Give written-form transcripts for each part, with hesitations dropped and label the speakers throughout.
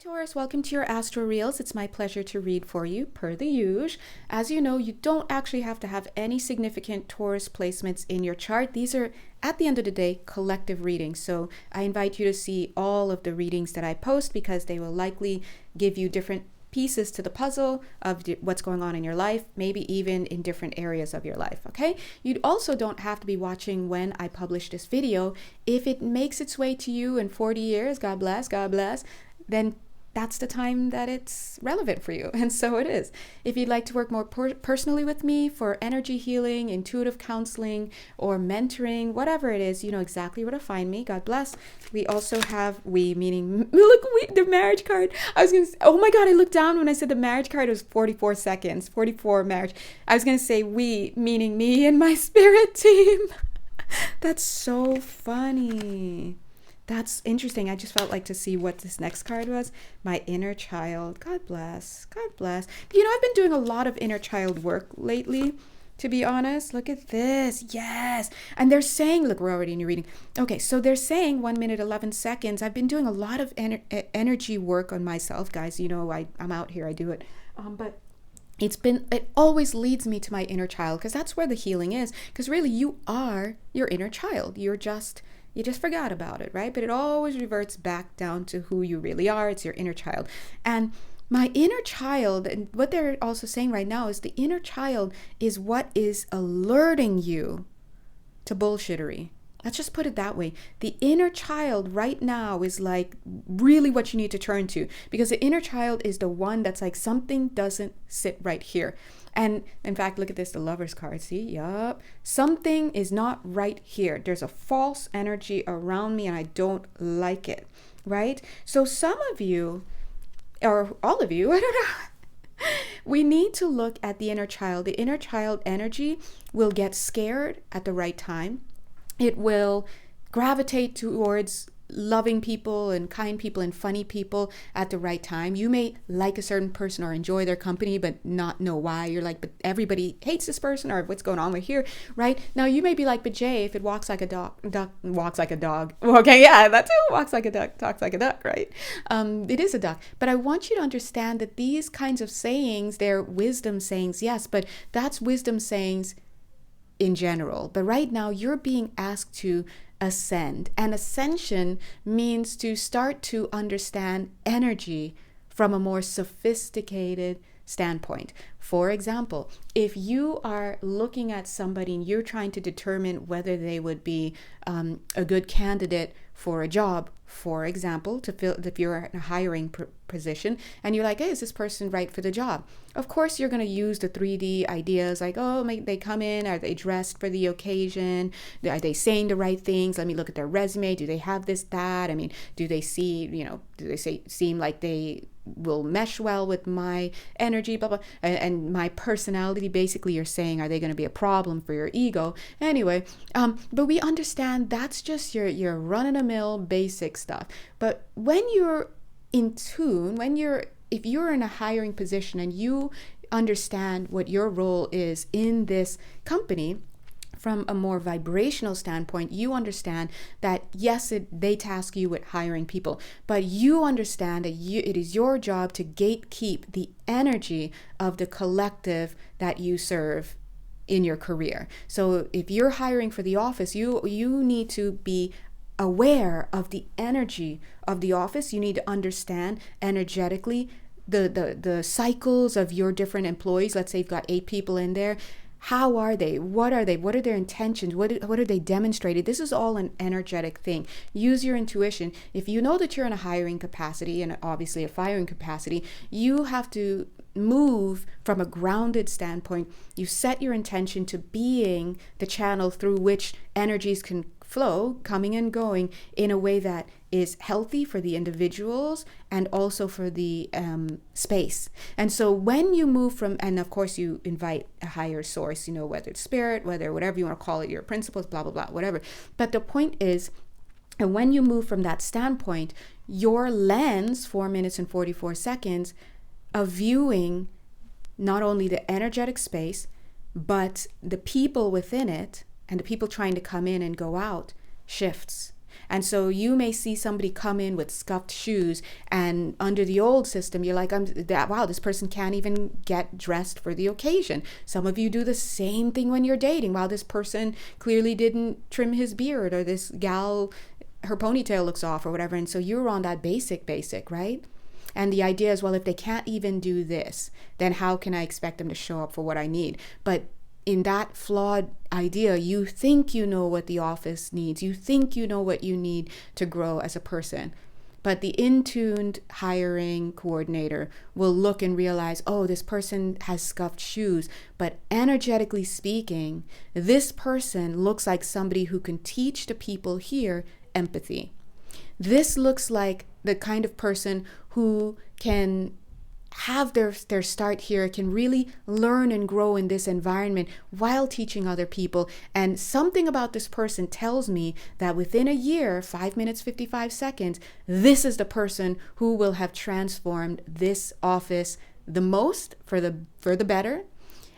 Speaker 1: Taurus, welcome to your Astro Reels. It's my pleasure to read for you, per the usual. As you know, you don't actually have to have any significant Taurus placements in your chart. These are, at the end of the day, collective readings. So I invite you to see all of the readings that I post because they will likely give you different pieces to the puzzle of what's going on in your life, maybe even in different areas of your life, okay? You also don't have to be watching when I publish this video. If it makes its way to you in 40 years, God bless, then that's the time that it's relevant for you. And so it is. If you'd like to work more personally with me for energy healing, intuitive counseling, or mentoring, whatever it is, you know exactly where to find me. God bless. We also have meaning, the marriage card. I was going to say, oh my God, I looked down when I said the marriage card. It was 44 seconds, 44 marriage. I was going to say we, meaning me and my spirit team. That's so funny. That's interesting. I just felt like to see what this next card was. My inner child. God bless. God bless. You know, I've been doing a lot of inner child work lately, to be honest. Look at this. Yes. And they're saying, look, we're already in your reading. Okay, so they're saying 1 minute, 11 seconds. I've been doing a lot of energy work on myself, guys. You know, I'm out here. I do it. But it always leads me to my inner child because that's where the healing is. Because really, you are your inner child. You just forgot about it, right? But it always reverts back down to who you really are. It's your inner child. And my inner child, and what they're also saying right now is the inner child is what is alerting you to bullshittery. Let's just put it that way. The inner child right now is like really what you need to turn to, because the inner child is the one that's like something doesn't sit right here. And in fact, look at this, the Lover's card. See, yup. Something is not right here. There's a false energy around me and I don't like it, right? So some of you, or all of you, I don't know. We need to look at the inner child. The inner child energy will get scared at the right time. It will gravitate towards loving people and kind people and funny people at the right time. You may like a certain person or enjoy their company, but not know why. You're like, but everybody hates this person, or what's going on with here, right? Now you may be like, but Jay, if it walks like a duck walks like a dog. Okay, yeah, that too. Walks like a duck, talks like a duck, right? It is a duck. But I want you to understand that these kinds of sayings, they're wisdom sayings, yes, but that's wisdom sayings in general. But right now you're being asked to ascend, and ascension means to start to understand energy from a more sophisticated standpoint. For example, if you are looking at somebody and you're trying to determine whether they would be a good candidate for a job, for example, to fill, if you're in a hiring position and you're like, hey, is this person right for the job? Of course, you're going to use the 3D ideas like, oh, they come in, are they dressed for the occasion? Are they saying the right things? Let me look at their resume. Do they have this, that? I mean, do they seem like they will mesh well with my energy, blah, blah, and my personality? Basically, you're saying, are they going to be a problem for your ego? Anyway, but we understand that's just your run-of-the-mill basic stuff. But when you're in tune, if you're in a hiring position and you understand what your role is in this company, from a more vibrational standpoint, you understand that yes, they task you with hiring people, but you understand that it is your job to gatekeep the energy of the collective that you serve in your career. So if you're hiring for the office, you need to be aware of the energy of the office. You need to understand energetically the cycles of your different employees. Let's say you've got 8 people in there. How are they? What are they? What are their intentions? What are they demonstrated? This is all an energetic thing. Use your intuition. If you know that you're in a hiring capacity and obviously a firing capacity, you have to move from a grounded standpoint. You set your intention to being the channel through which energies can flow, coming and going in a way that is healthy for the individuals and also for the space. And so when you move from, and of course you invite a higher source, whether it's spirit, whatever you want to call it, your principles, blah, blah, blah, whatever. But the point is, and when you move from that standpoint, your lens, 4 minutes and 44 seconds, of viewing not only the energetic space, but the people within it and the people trying to come in and go out shifts. And so you may see somebody come in with scuffed shoes, and under the old system, you're like, wow, this person can't even get dressed for the occasion. Some of you do the same thing when you're dating. Wow, this person clearly didn't trim his beard, or this gal, her ponytail looks off, or whatever. And so you're on that basic, right? And the idea is, well, if they can't even do this, then how can I expect them to show up for what I need? But in that flawed idea, you think you know what the office needs. You think you know what you need to grow as a person. But the in-tuned hiring coordinator will look and realize, oh, this person has scuffed shoes. But energetically speaking, this person looks like somebody who can teach the people here empathy. This looks like the kind of person who can have their start here, can really learn and grow in this environment while teaching other people. And something about this person tells me that within a year, 5 minutes, 55 seconds, this is the person who will have transformed this office the most for the better.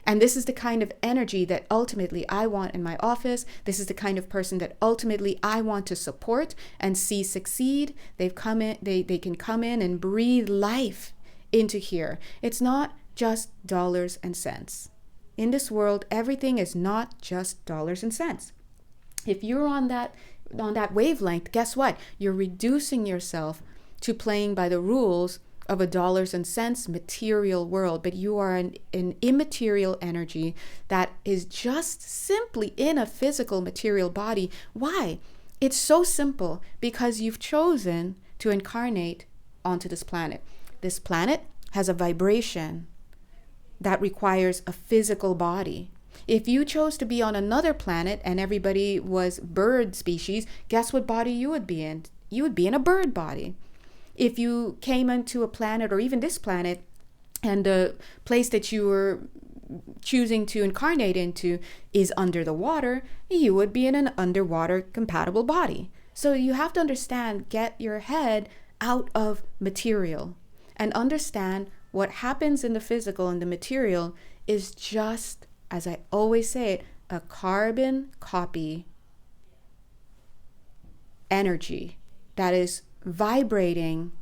Speaker 1: And this is the kind of energy that ultimately I want in my office. This is the kind of person that ultimately I want to support and see succeed. They can come in and breathe life into here. It's not just dollars and cents. In this world, everything is not just dollars and cents. If you're on that wavelength, guess what? You're reducing yourself to playing by the rules of a dollars and cents material world, but you are an immaterial energy that is just simply in a physical material body. Why? It's so simple, because you've chosen to incarnate onto this planet. This planet has a vibration that requires a physical body. If you chose to be on another planet and everybody was bird species, guess what body you would be in? You would be in a bird body. If you came into a planet, or even this planet, and the place that you were choosing to incarnate into is under the water, you would be in an underwater compatible body. So you have to understand, get your head out of material and understand what happens in the physical and the material is just, as I always say it, a carbon copy energy that is vibrating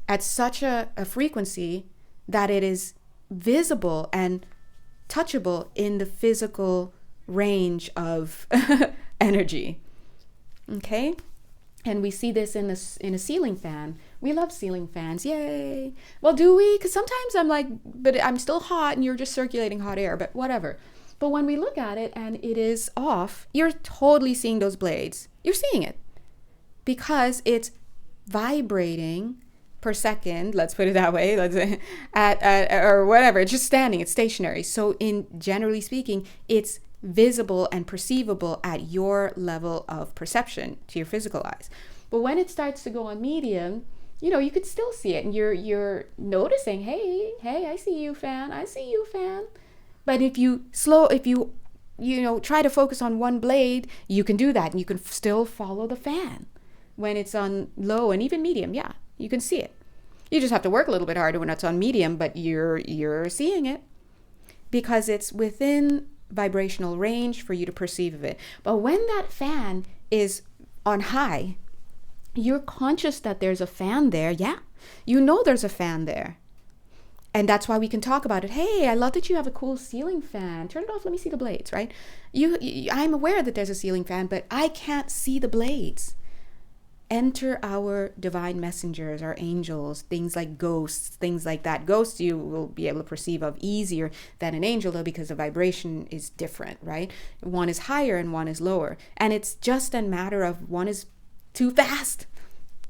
Speaker 1: at such a frequency that it is visible and touchable in the physical range of energy. Okay? And we see this in a ceiling fan. We love ceiling fans. Yay. Well, do we? Because sometimes I'm like, but I'm still hot and you're just circulating hot air, but whatever. But when we look at it and it is off, you're totally seeing those blades. You're seeing it because it's vibrating per second, let's put it that way, at or whatever. It's just standing, it's stationary. So generally speaking, it's visible and perceivable at your level of perception to your physical eyes. But when it starts to go on medium, you could still see it, and you're noticing, hey, I see you, fan. But if you try to focus on one blade, you can do that, and you can still follow the fan when it's on low and even medium. Yeah, you can see it. You just have to work a little bit harder when it's on medium, but you're seeing it because it's within vibrational range for you to perceive of it. But when that fan is on high, you're conscious that there's a fan there. Yeah, there's a fan there. And that's why we can talk about it. Hey, I love that you have a cool ceiling fan. Turn it off. Let me see the blades, right? I'm aware that there's a ceiling fan, but I can't see the blades. Enter our divine messengers, our angels, things like ghosts, things like that. Ghosts you will be able to perceive of easier than an angel, though, because the vibration is different, right? One is higher and one is lower. And it's just a matter of one is too fast,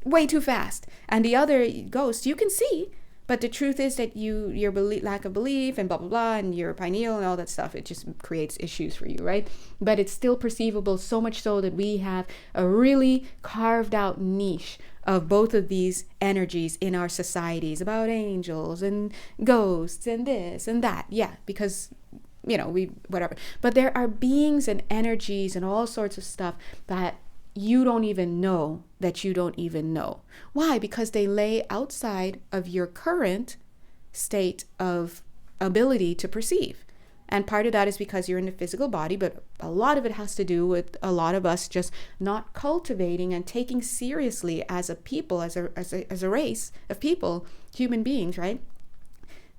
Speaker 1: way too fast. And the other ghost you can see, but the truth is that your lack of belief and blah, blah, blah, and your pineal and all that stuff, it just creates issues for you, right? But it's still perceivable, so much so that we have a really carved out niche of both of these energies in our societies about angels and ghosts and this and that. Yeah, because, whatever. But there are beings and energies and all sorts of stuff that you don't even know that you don't even know. Why? Because they lay outside of your current state of ability to perceive. And part of that is because you're in the physical body, but a lot of it has to do with a lot of us just not cultivating and taking seriously as a people, as a race of people, human beings, right?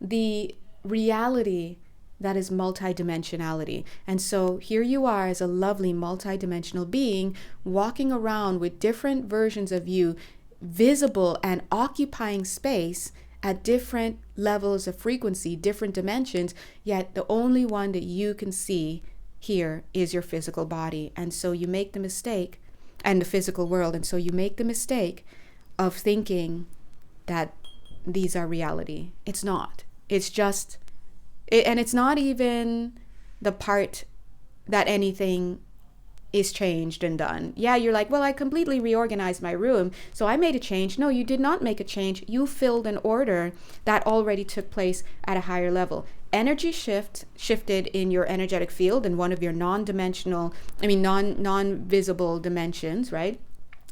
Speaker 1: The reality that is multidimensionality. And so here you are as a lovely multidimensional being walking around with different versions of you visible and occupying space at different levels of frequency, different dimensions, yet the only one that you can see here is your physical body. And so you make the mistake, and the physical world, and so you make the mistake of thinking that these are reality. It's not. It's just, and it's not even the part that anything is changed and done. Yeah, you're like, well, I completely reorganized my room, so I made a change. No, you did not make a change. You filled an order that already took place at a higher level. Energy shifted in your energetic field in one of your non-visible dimensions, right?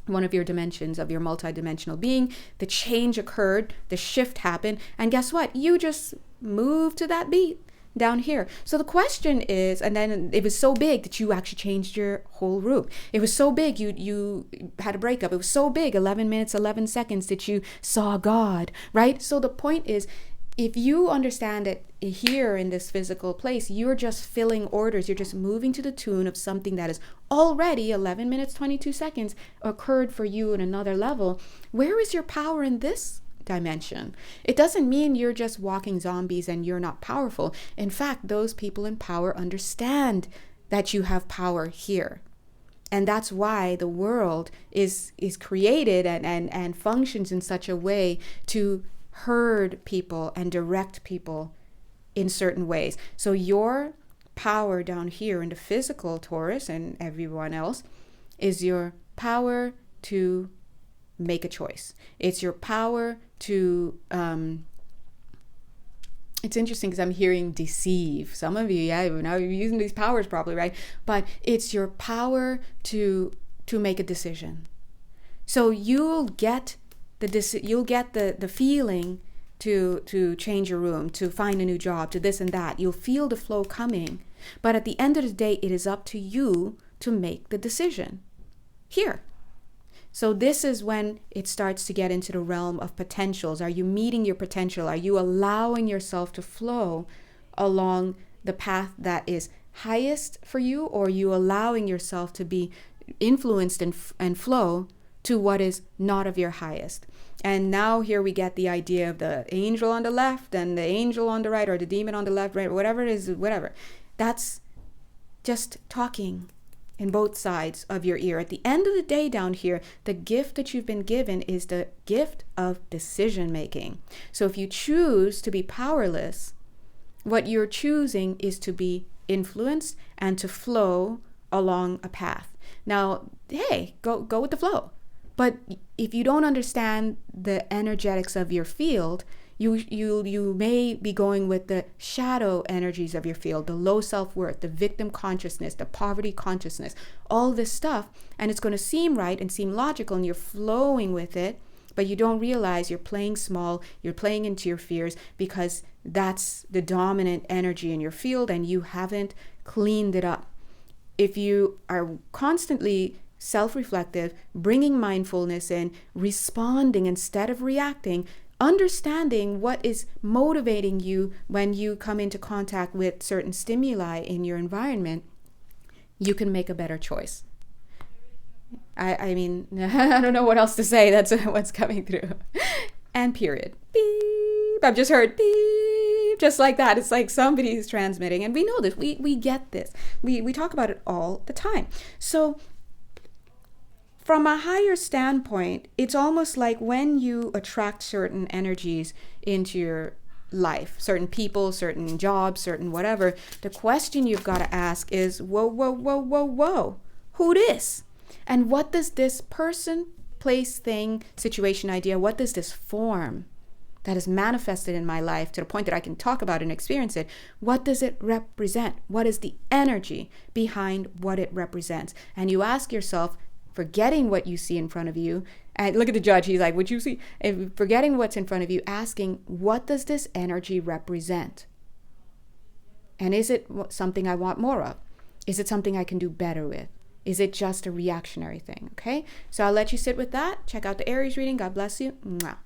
Speaker 1: One of your dimensions of your multidimensional being. The change occurred, the shift happened, and guess what? You just moved to that beat down here. So the question is, and then it was so big that you actually changed your whole room. It was so big, you had a breakup. It was so big, 11 minutes, 11 seconds that you saw God, right? So the point is, if you understand that here in this physical place, you're just filling orders, you're just moving to the tune of something that is already 11 minutes, 22 seconds occurred for you in another level, where is your power in this dimension? It doesn't mean you're just walking zombies and you're not powerful. In fact, those people in power understand that you have power here. And that's why the world is created and functions in such a way to herd people and direct people in certain ways. So your power down here in the physical Taurus and everyone else is your power to make a choice. It's your power to it's interesting because I'm hearing deceive. Some of you, yeah, now you're using these powers properly, right? But it's your power to make a decision. So you'll get the feeling to change your room, to find a new job, to this and that. You'll feel the flow coming. But at the end of the day, it is up to you to make the decision here. So this is when it starts to get into the realm of potentials. Are you meeting your potential? Are you allowing yourself to flow along the path that is highest for you? Or are you allowing yourself to be influenced and flow to what is not of your highest? And now here we get the idea of the angel on the left and the angel on the right, or the demon on the left, right, whatever it is, whatever. That's just talking in both sides of your ear. At the end of the day down here, the gift that you've been given is the gift of decision making. So if you choose to be powerless, what you're choosing is to be influenced and to flow along a path. Now, hey, go with the flow. But if you don't understand the energetics of your field, you may be going with the shadow energies of your field, the low self-worth, the victim consciousness, the poverty consciousness, all this stuff, and it's going to seem right and seem logical, and you're flowing with it, but you don't realize you're playing small, you're playing into your fears, because that's the dominant energy in your field, and you haven't cleaned it up. If you are constantly self-reflective, bringing mindfulness in, responding instead of reacting, understanding what is motivating you when you come into contact with certain stimuli in your environment, you can make a better choice. I mean, I don't know what else to say. That's what's coming through. And period. Beep. I've just heard beep, just like that. It's like somebody's transmitting, and we know this. We get this. We talk about it all the time. So from a higher standpoint, it's almost like when you attract certain energies into your life, certain people, certain jobs, certain whatever, the question you've got to ask is, whoa, who this? And what does this person, place, thing, situation, idea, what does this form that is manifested in my life to the point that I can talk about and experience it, what does it represent? What is the energy behind what it represents? And you ask yourself, forgetting what you see in front of you, and look at the judge, he's like, what you see? And forgetting what's in front of you, asking, what does this energy represent? And is it something I want more of? Is it something I can do better with? Is it just a reactionary thing? Okay, so I'll let you sit with that. Check out the Aries reading. God bless you. Mwah.